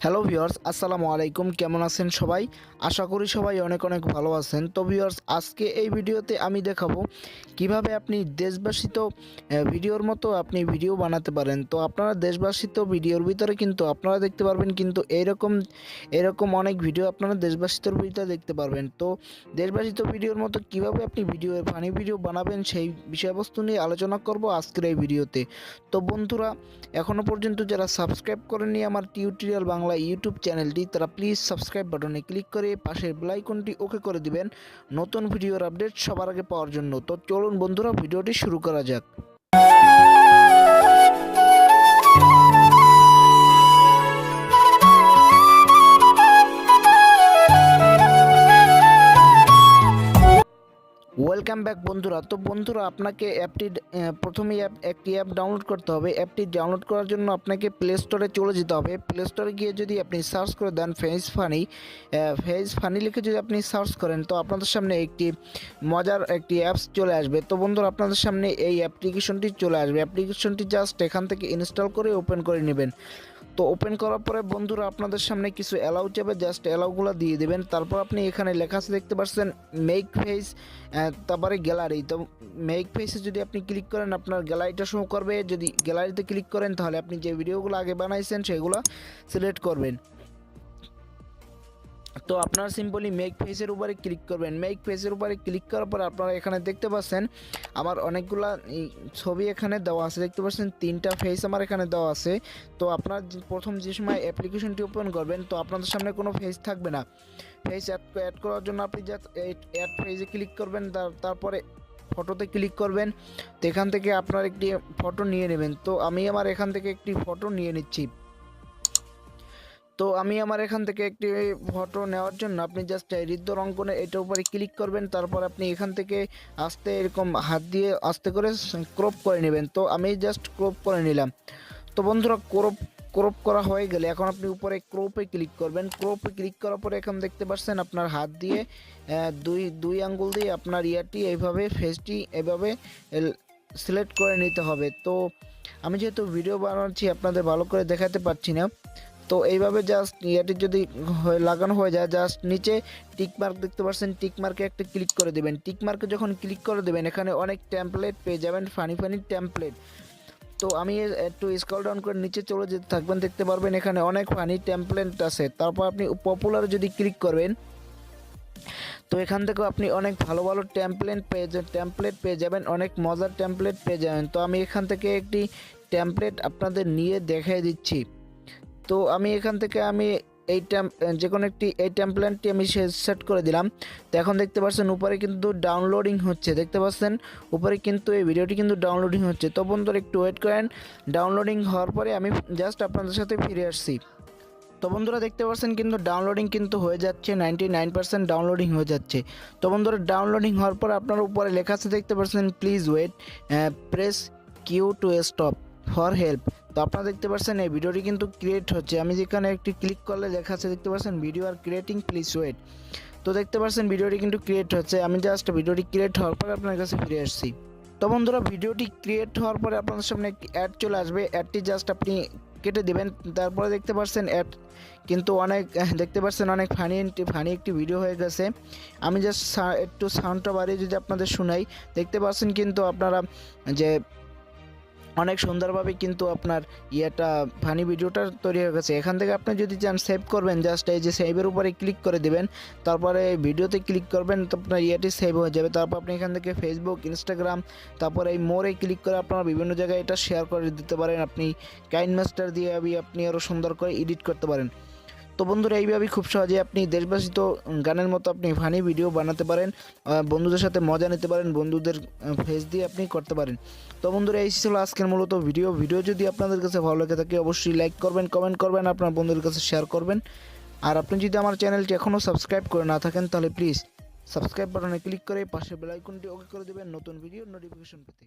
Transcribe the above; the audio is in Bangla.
হ্যালো ভিউয়ার্স, আসসালামু আলাইকুম। কেমন আছেন সবাই? আশা করি সবাই অনেক অনেক ভালো আছেন। তো ভিউয়ার্স, আজকে এই ভিডিওতে আমি দেখাবো কিভাবে আপনি দেশবাসিত ভিডিওর মতো আপনি ভিডিও বানাতে পারেন। তো আপনারা দেশবাসিত ভিডিওর ভিতরে কিন্তু আপনারা দেখতে পারবেন কিন্তু এরকম অনেক ভিডিও আপনারা দেশবাসিতর ভিতরে দেখতে পারবেন। তো দেশবাসিত ভিডিওর মতো কিভাবে আপনি ফানি ভিডিও বানাবেন সেই বিষয়বস্তু নিয়ে আলোচনা করব আজকের এই ভিডিওতে। তো বন্ধুরা, এখনও পর্যন্ত যারা সাবস্ক্রাইব করেননি আমার টিউটোরিয়াল বাংলা ইউটিউব চ্যানেলটি, তারা প্লিজ সাবস্ক্রাইব বাটনে ক্লিক করে পাশের বেল আইকনটি ওকে করে দিবেন নতুন ভিডিওর আপডেট সবার আগে পাওয়ার জন্য। তো চলুন বন্ধুরা, ভিডিওটি শুরু করা যাক। ওয়েলকাম ব্যাক বন্ধুরা। তো বন্ধুরা, আপনাকে প্রথমেই একটি অ্যাপ ডাউনলোড করতে হবে। অ্যাপটি ডাউনলোড করার জন্য আপনাকে প্লে স্টোরে চলে যেতে হবে। প্লে স্টোরে গিয়ে যদি আপনি সার্চ করে দেন ফেজ ফানি লিখে যদি আপনি সার্চ করেন, তো আপনাদের সামনে একটি মজার একটি অ্যাপস চলে আসবে। তো বন্ধুরা, আপনাদের সামনে এই অ্যাপ্লিকেশনটি চলে আসবে। অ্যাপ্লিকেশনটি জাস্ট এখান থেকে ইনস্টল করে ওপেন করে নেবেন। তো ওপেন করার পরে বন্ধুরা, আপনাদের সামনে কিছু অ্যালাউ যাবে, জাস্ট অ্যালাউগুলো দিয়ে দেবেন। তারপর আপনি এখানে লেখা আছে দেখতে পাচ্ছেন মেক ফেস, তারপরে গ্যালারি। তো মেক ফেসে যদি আপনি ক্লিক করেন আপনার গ্যালারিটা শো করবে। যদি গ্যালারিতে ক্লিক করেন তাহলে আপনি যে ভিডিওগুলো আগে বানাইছেন সেগুলো সিলেক্ট করবেন। তো আপনারা সিম্পলি মেক ফেসের উপরে ক্লিক করবেন। মেক ফেসের উপরে ক্লিক করার পর আপনারা এখানে দেখতে পাচ্ছেন আমার অনেকগুলা ছবি এখানে দেওয়া আছে। দেখতে পাচ্ছেন 3টা ফেস আমার এখানে দেওয়া আছে। তো আপনার প্রথম যে সময় অ্যাপ্লিকেশনটি ওপেন করবেন, তো আপনাদের সামনে কোনো ফেস থাকবে না। ফেস অ্যাড করার জন্য আপনি জাস্ট অ্যাড ফেসে ক্লিক করবেন, তারপরে ফটোতে ক্লিক করবেন। তো এখান থেকে আপনার একটি ফটো নিয়ে নেবেন। তো আমি আমার এখান থেকে একটি ফটো নিয়ে নিচ্ছি। তো আমি আমার এখান থেকে একটি ফটো নেওয়ার জন্য আপনি জাস্ট হৃদয় অঙ্কনে এটার উপরে ক্লিক করবেন। তারপর আপনি এখান থেকে আস্তে এরকম হাত দিয়ে আস্তে করে ক্রপ করে নেবেন। তো আমি জাস্ট ক্রপ করে নিলাম। তো বন্ধুরা, ক্রপ করা হয়ে গেলে এখন আপনি উপরে ক্রপে ক্লিক করবেন। ক্রপে ক্লিক করার পরে এখন দেখতে পাচ্ছেন আপনার হাত দিয়ে দুই আঙ্গুল দিয়ে আপনার এইভাবে ফেসটি এভাবে সিলেক্ট করে নিতে হবে। তো আমি যেহেতু ভিডিও বানাচ্ছি আপনাদের ভালো করে দেখাতে পারছি না। তো এইভাবে জাস্ট যদি লাগানো হয়ে যায়, জাস্ট নিচে টিক মার্ক দেখতে পাচ্ছেন, টিক মার্কে একটা ক্লিক করে দেবেন। টিক মার্কে যখন ক্লিক করে দেবেন এখানে অনেক টেমপ্লেট পেয়ে যাবেন, ফানি টেমপ্লেট। তো আমি একটু স্ক্রল ডাউন করে নিচে চলে যেতে থাকবেন, দেখতে পারবেন এখানে অনেক ফানি টেমপ্লেট আছে। তারপর আপনি পপুলার যদি ক্লিক করবেন, তো এখান থেকেও আপনি অনেক ভালো ভালো টেমপ্লেট পেয়ে যাবেন, অনেক মজার টেমপ্লেট পেয়ে যাবেন। তো আমি এখান থেকে একটি টেমপ্লেট আপনাদের নিয়ে দেখিয়ে দিচ্ছি। তো আমি এখান থেকে যে কোনো একটি এই টেমপ্লেটটি আমি সেট করে দিলাম। তো এখন দেখতে পাচ্ছেন উপরে কিন্তু ডাউনলোডিং হচ্ছে, দেখতে পাচ্ছেন উপরে কিন্তু এই ভিডিওটি কিন্তু ডাউনলোডিং হচ্ছে। তো বন্ধুরা, একটু ওয়েট করেন। ডাউনলোডিং হওয়ার পরে আমি জাস্ট আপনাদের সাথে ফিরে আসছি। তো বন্ধুরা, দেখতে পাচ্ছেন কিন্তু ডাউনলোডিং কিন্তু হয়ে যাচ্ছে, 99% ডাউনলোডিং হয়ে যাচ্ছে। তো বন্ধুরা, ডাউনলোডিং হওয়ার পর আপনার উপরে লেখা আছে দেখতে পাচ্ছেন please wait, press Q to stop for help. তো আপনারা দেখতে পাচ্ছেন এই ভিডিওটি কিন্তু ক্রিয়েট হচ্ছে। আমি যেখানে একটি ক্লিক করলে লেখা আছে দেখতে পাচ্ছেন ভিডিও আর ক্রিয়েটিং, প্লিজ ওয়েট। তো দেখতে পাচ্ছেন ভিডিওটি কিন্তু ক্রিয়েট হচ্ছে। আমি জাস্ট ভিডিওটি ক্রিয়েট হওয়ার পরে আপনার কাছে ফিরে আসছি। তো বন্ধুরা, ভিডিওটি ক্রিয়েট হওয়ার পরে আপনাদের সামনে একটি অ্যাড চলে আসবে। অ্যাডটি জাস্ট আপনি কেটে দেবেন। তারপরে দেখতে পাচ্ছেন অ্যাড কিন্তু দেখতে পাচ্ছেন অনেক ফানি একটি ভিডিও হয়ে গেছে। আমি জাস্ট একটু সাউন্ডটা বাড়িয়ে যদি আপনাদের শোনাই, দেখতে পাচ্ছেন কিন্তু আপনারা যে অনেক সুন্দরভাবে কিন্তু আপনার ফানি ভিডিওটা তৈরি হয়ে গেছে। এখান থেকে আপনি যদি চান সেভ করবেন, জাস্ট এই যে সেভের উপরে ক্লিক করে দেবেন, তারপরে ভিডিওতে ক্লিক করবেন, তো আপনার সেভ হয়ে যাবে। তারপর আপনি এখান থেকে ফেসবুক, ইনস্টাগ্রাম, তারপর এই মোড়ে ক্লিক করে আপনারা বিভিন্ন জায়গায় এটা শেয়ার করে দিতে পারেন। আপনি কাইন মাস্টার দিয়ে আপনি আরও সুন্দর করে এডিট করতে পারেন। তো বন্ধুরা, এইভাবেই খুব সহজে আপনি দেশবাসিত গানের মতো আপনি ফানি ভিডিও বানাতে পারেন, বন্ধুদের সাথে মজা নিতে পারেন, বন্ধুদের ফেস দিয়ে আপনি করতে পারেন। তো বন্ধুরা, এই ছিল আজকের মূলত ভিডিও যদি আপনাদের কাছে ভালো লাগে থাকে অবশ্যই লাইক করবেন, কমেন্ট করবেন, আপনার বন্ধুদের কাছে শেয়ার করবেন। আর আপনি যদি আমার চ্যানেলটি এখনও সাবস্ক্রাইব করে না থাকেন তাহলে প্লিজ সাবস্ক্রাইব বাটনে ক্লিক করে পাশে বেল আইকনটি ওকে করে দেবেন নতুন ভিডিও নোটিফিকেশন পেতে।